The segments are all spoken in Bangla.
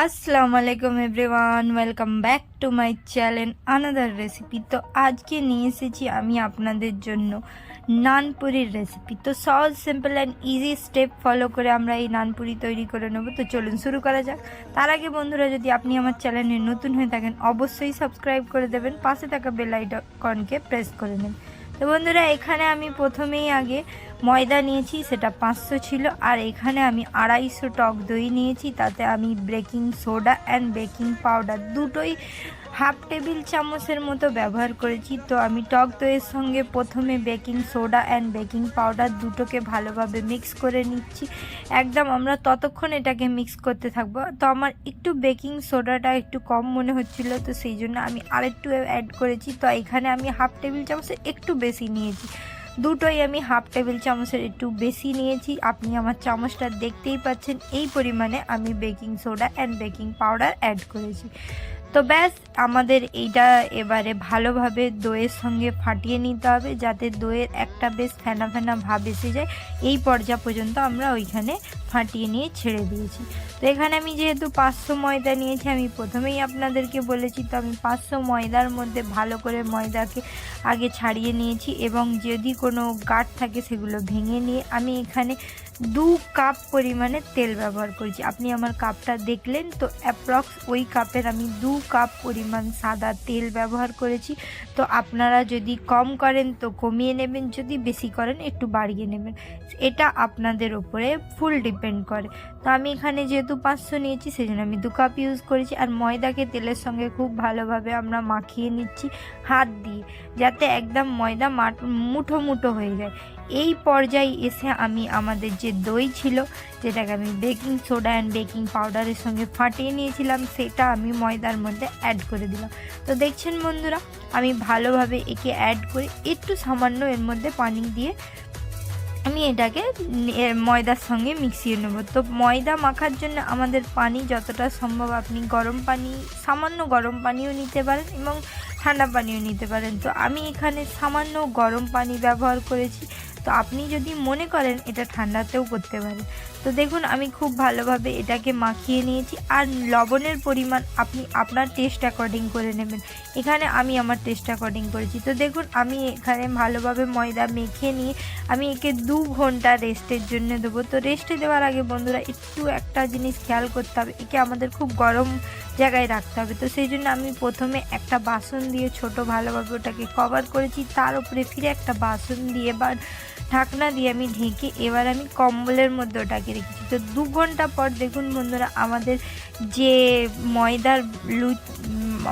আসসালামু আলাইকুম everyone, welcome back to my channel another recipe. তো আজকে নিয়ে এসেছি আমি আপনাদের জন্য নানপুরির রেসিপি। তো সহজ, simple and easy step follow করে আমরা এই নানপুরি তৈরি করে নেব। তো চলুন শুরু করা যাক। তার আগে বন্ধুরা, যদি আপনি আমার চ্যানেলে নতুন হয়ে থাকেন অবশ্যই সাবস্ক্রাইব করে দেবেন, পাশে থাকা বেল আইকনকে প্রেস করে নেবেন। তো বন্ধুরা, এখানে আমি প্রথমেই আগে ময়দা নিয়েছি, সেটা 500 ছিল। আর এখানে আমি 250 টক দই নিয়েছি, তাতে আমি baking soda and baking powder দুটোই হাফ টেবিল চামচের মতো ব্যবহার করেছি। তো আমি টক দইয়ের সঙ্গে প্রথমে baking soda and baking powder দুটোকে ভালোভাবে মিক্স করে নিচ্ছি। একদম আমরা ততক্ষণ এটাকে মিক্স করতে থাকবো। তো আমার একটু বেকিং সোডাটা একটু কম মনে হচ্ছিলো, তো সেই জন্য আমি আরেকটু অ্যাড করেছি। তো এখানে আমি হাফ টেবিল চামচের একটু বেশি নিয়েছি, দুটোই আমি হাফ টেবিল চামচের একটু বেশি নিয়েছি। আপনি আমার চামচটা দেখতেই পাচ্ছেন, এই পরিমাণে আমি baking soda and baking powder add করেছি। তো ব্যাস, আমাদের এইটা এবারে ভালোভাবে দইয়ের সঙ্গে ফাটিয়ে নিতে হবে, যাতে দইয়ের একটা বেশ ফেনা ফেনা ভাব এসে যায়। এই পর্যায় পর্যন্ত আমরা ওইখানে ফাটিয়ে নিয়ে ছেড়ে দিয়েছি। তো এখানে আমি যেহেতু 500 ময়দা নিয়েছি, আমি প্রথমেই আপনাদেরকে বলেছি, তো আমি 500 ময়দার মধ্যে ভালো করে ময়দাকে আগে ছাড়িয়ে নিয়েছি এবং যদি কোনো গাঁট থাকে সেগুলো ভেঙে নিয়ে আমি এখানে 2 কাপ পরিমাণে তেল ব্যবহার করেছি। আপনি আমার কাপটা দেখলেন, তো অ্যাপ্রক্স ওই কাপের আমি 2 কাপ পরিমাণ সাদা তেল ব্যবহার করেছি। তো আপনারা যদি কম করেন তো কমিয়ে নেবেন, যদি বেশি করেন একটু বাড়িয়ে নেবেন, এটা আপনাদের ওপরে ফুল ডিপেন্ড করে। তো আমি এখানে যেহেতু 500 নিয়েছি সেই জন্য আমি 2 কাপ ইউজ করেছি। আর ময়দাকে তেলের সঙ্গে খুব ভালোভাবে আমরা মাখিয়ে নিচ্ছি হাত দিয়ে, যাতে একদম ময়দা মুঠো মুঠো হয়ে যায়। এই পর্যায়ে এসে আমি আমাদের যে দই ছিল, যেটাকে আমি বেকিং সোডা অ্যান্ড বেকিং পাউডারের সঙ্গে ফাটিয়ে নিয়েছিলাম, সেটা আমি ময়দার মধ্যে অ্যাড করে দিলাম। তো দেখছেন বন্ধুরা, আমি ভালোভাবে একে অ্যাড করে একটু সামান্য এর মধ্যে পানি দিয়ে আমি এটাকে ময়দার সঙ্গে মিশিয়ে নেব। তো ময়দা মাখার জন্য আমাদের পানি যতটা সম্ভব, আপনি গরম পানি, সামান্য গরম পানিও নিতে পারেন এবং ঠান্ডা পানিও নিতে পারেন। তো আমি এখানে সামান্য গরম পানি ব্যবহার করেছি। তো আপনি যদি মনে করেন এটা ঠান্ডাতেও করতে পারেন। তো দেখুন, আমি খুব ভালোভাবে এটাকে মাখিয়ে নিয়েছি। আর লবণের পরিমাণ আপনি আপনার টেস্ট অ্যাকর্ডিং করে নেবেন। এখানে আমি আমার টেস্ট অ্যাকর্ডিং করেছি। তো দেখুন, আমি এখানে ভালোভাবে ময়দা মেখে নিয়ে আমি একে 2 ঘন্টা রেস্টের জন্য দেবো। তো রেস্টে দেওয়ার আগে বন্ধুরা একটু একটা জিনিস খেয়াল করতে হবে, একে আমাদের খুব গরম জায়গায় রাখতে হবে। তো সেই জন্য আমি প্রথমে একটা বাসন দিয়ে ছোট ভালোভাবে ওটাকে কভার করেছি, তার উপরে ফিরে একটা বাসন দিয়ে বা ঢাকনা দিয়ে আমি ঢেকে এবার আমি কম্বলের মধ্যে ওটাকে রেখেছি। তো 2 ঘন্টা পর দেখুন বন্ধুরা, আমাদের যে ময়দার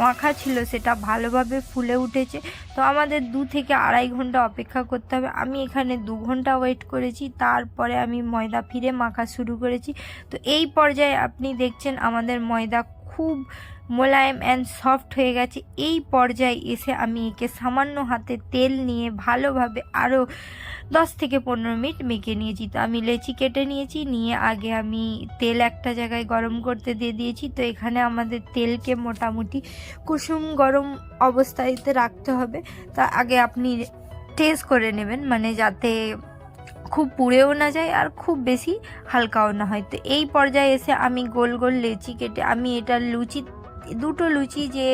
মাখা ছিল সেটা ভালোভাবে ফুলে উঠেছে। তো আমাদের 2 থেকে 2.5 ঘন্টা অপেক্ষা করতে হবে। আমি এখানে 2 ঘন্টা ওয়েট করেছি, তারপরে আমি ময়দা ফিরে মাখা শুরু করেছি। তো এই পর্যায়ে আপনি দেখছেন আমাদের ময়দা খুব মোলায়েম অ্যান্ড সফট হয়ে গেছে। এই পর্যায়ে এসে আমি একে সামান্য হাতে তেল নিয়ে ভালোভাবে আরও 10 থেকে 15 মিনিট মেখে নিয়েছি। তো আমি লেচি কেটে নিয়েছি, নিয়ে আগে আমি তেল একটা জায়গায় গরম করতে দিয়ে দিয়েছি। তো এখানে আমাদের তেলকে মোটামুটি কুসুম গরম অবস্থাতে রাখতে হবে। তা আগে আপনি টেস্ট করে নেবেন, মানে যাতে খুব পুড়েও না যায় আর খুব বেশি হালকাও না হয়। তো এই পর্যায়ে এসে আমি গোল গোল লেচি কেটে আমি এটা দুটো লুচি যে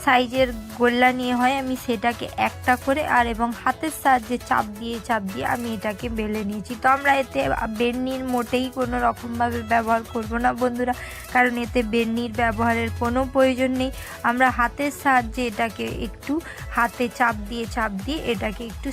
সাইজের গোল্লা নিয়ে হয়, আমি সেটাকে একটা করে আর এবং হাতের সাহায্যে চাপ দিয়ে আমি এটাকে বেলে নিয়েছি। তো আমরা এতে বেলনির মোটেই কোনো রকমভাবে ব্যবহার করব না বন্ধুরা, কারণ এতে বেলনির ব্যবহারের কোনো প্রয়োজন নেই। আমরা হাতের সাহায্যে এটাকে একটু হাতে চাপ দিয়ে এটাকে একটু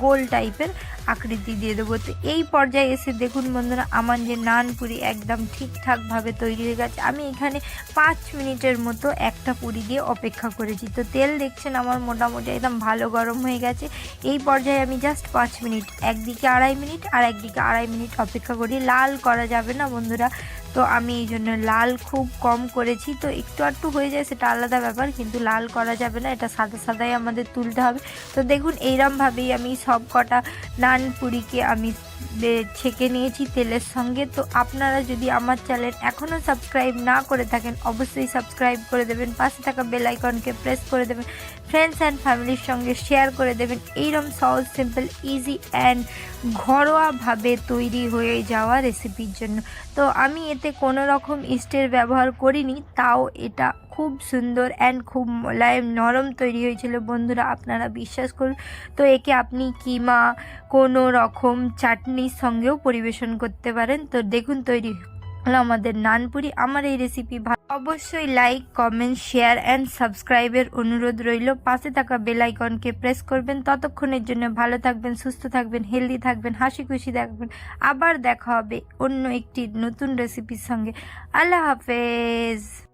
গোল টাইপের আকৃতি দিয়ে দেবো। তো এই পর্যায়ে এসে দেখুন বন্ধুরা, আমার যে নানপুরি একদম ঠিকঠাকভাবে তৈরি হয়ে গেছে। আমি এখানে 5 মিনিটের মতো একটা পুরি দিয়ে অপেক্ষা করেছি। তো তেল দেখছেন আমার মোটামুটি একদম ভালো গরম হয়ে গেছে। এই পর্যায়ে আমি জাস্ট 5 মিনিট, একদিকে 2.5 মিনিট আর একদিকে 2.5 মিনিট অপেক্ষা করি। লাল করা যাবে না বন্ধুরা, তো আমি এই জন্য লাল খুব কম করেছি। তো একটু হয়ে যায় সেটা আলাদা ব্যাপার, কিন্তু লাল করা যাবে না, এটা সাদা সাদাই আমাদের তুলতে হবে। তো দেখুন, এইরমভাবেই আমি সব কটা নান পুরিকে আমি ছেঁকে নিয়েছি তেলের সঙ্গে। তো আপনারা যদি আমার চ্যানেল এখনও সাবস্ক্রাইব না করে থাকেন অবশ্যই সাবস্ক্রাইব করে দেবেন, পাশে থাকা বেল আইকনকে প্রেস করে দেবেন, ফ্রেন্ডস অ্যান্ড ফ্যামিলির সঙ্গে শেয়ার করে দেবেন। এইরকম সহজ সিম্পল ইজি অ্যান্ড ঘরোয়াভাবে তৈরি হয়ে যাওয়া রেসিপির জন্য। তো আমি এতে কোনো রকম ইস্টের ব্যবহার করিনি, তাও এটা খুব সুন্দর অ্যান্ড খুব মোলায়েম নরম তৈরি হয়েছিল বন্ধুরা, আপনারা বিশ্বাস করুন। তো একে আপনি কিমা কোনো রকম চাটনির সঙ্গেও পরিবেশন করতে পারেন। তো দেখুন তৈরি হলো আমাদের নানপুরি। আমার এই রেসিপি অবশ্যই লাইক কমেন্ট শেয়ার অ্যান্ড সাবস্ক্রাইবের অনুরোধ রইল, পাশে থাকা বেল আইকনকে প্রেস করবেন। ততক্ষণের জন্য ভালো থাকবেন, সুস্থ থাকবেন, হেলদি থাকবেন, হাসি খুশি থাকবেন। আবার দেখা হবে অন্য একটি নতুন রেসিপির সঙ্গে। আল্লাহ হাফেজ।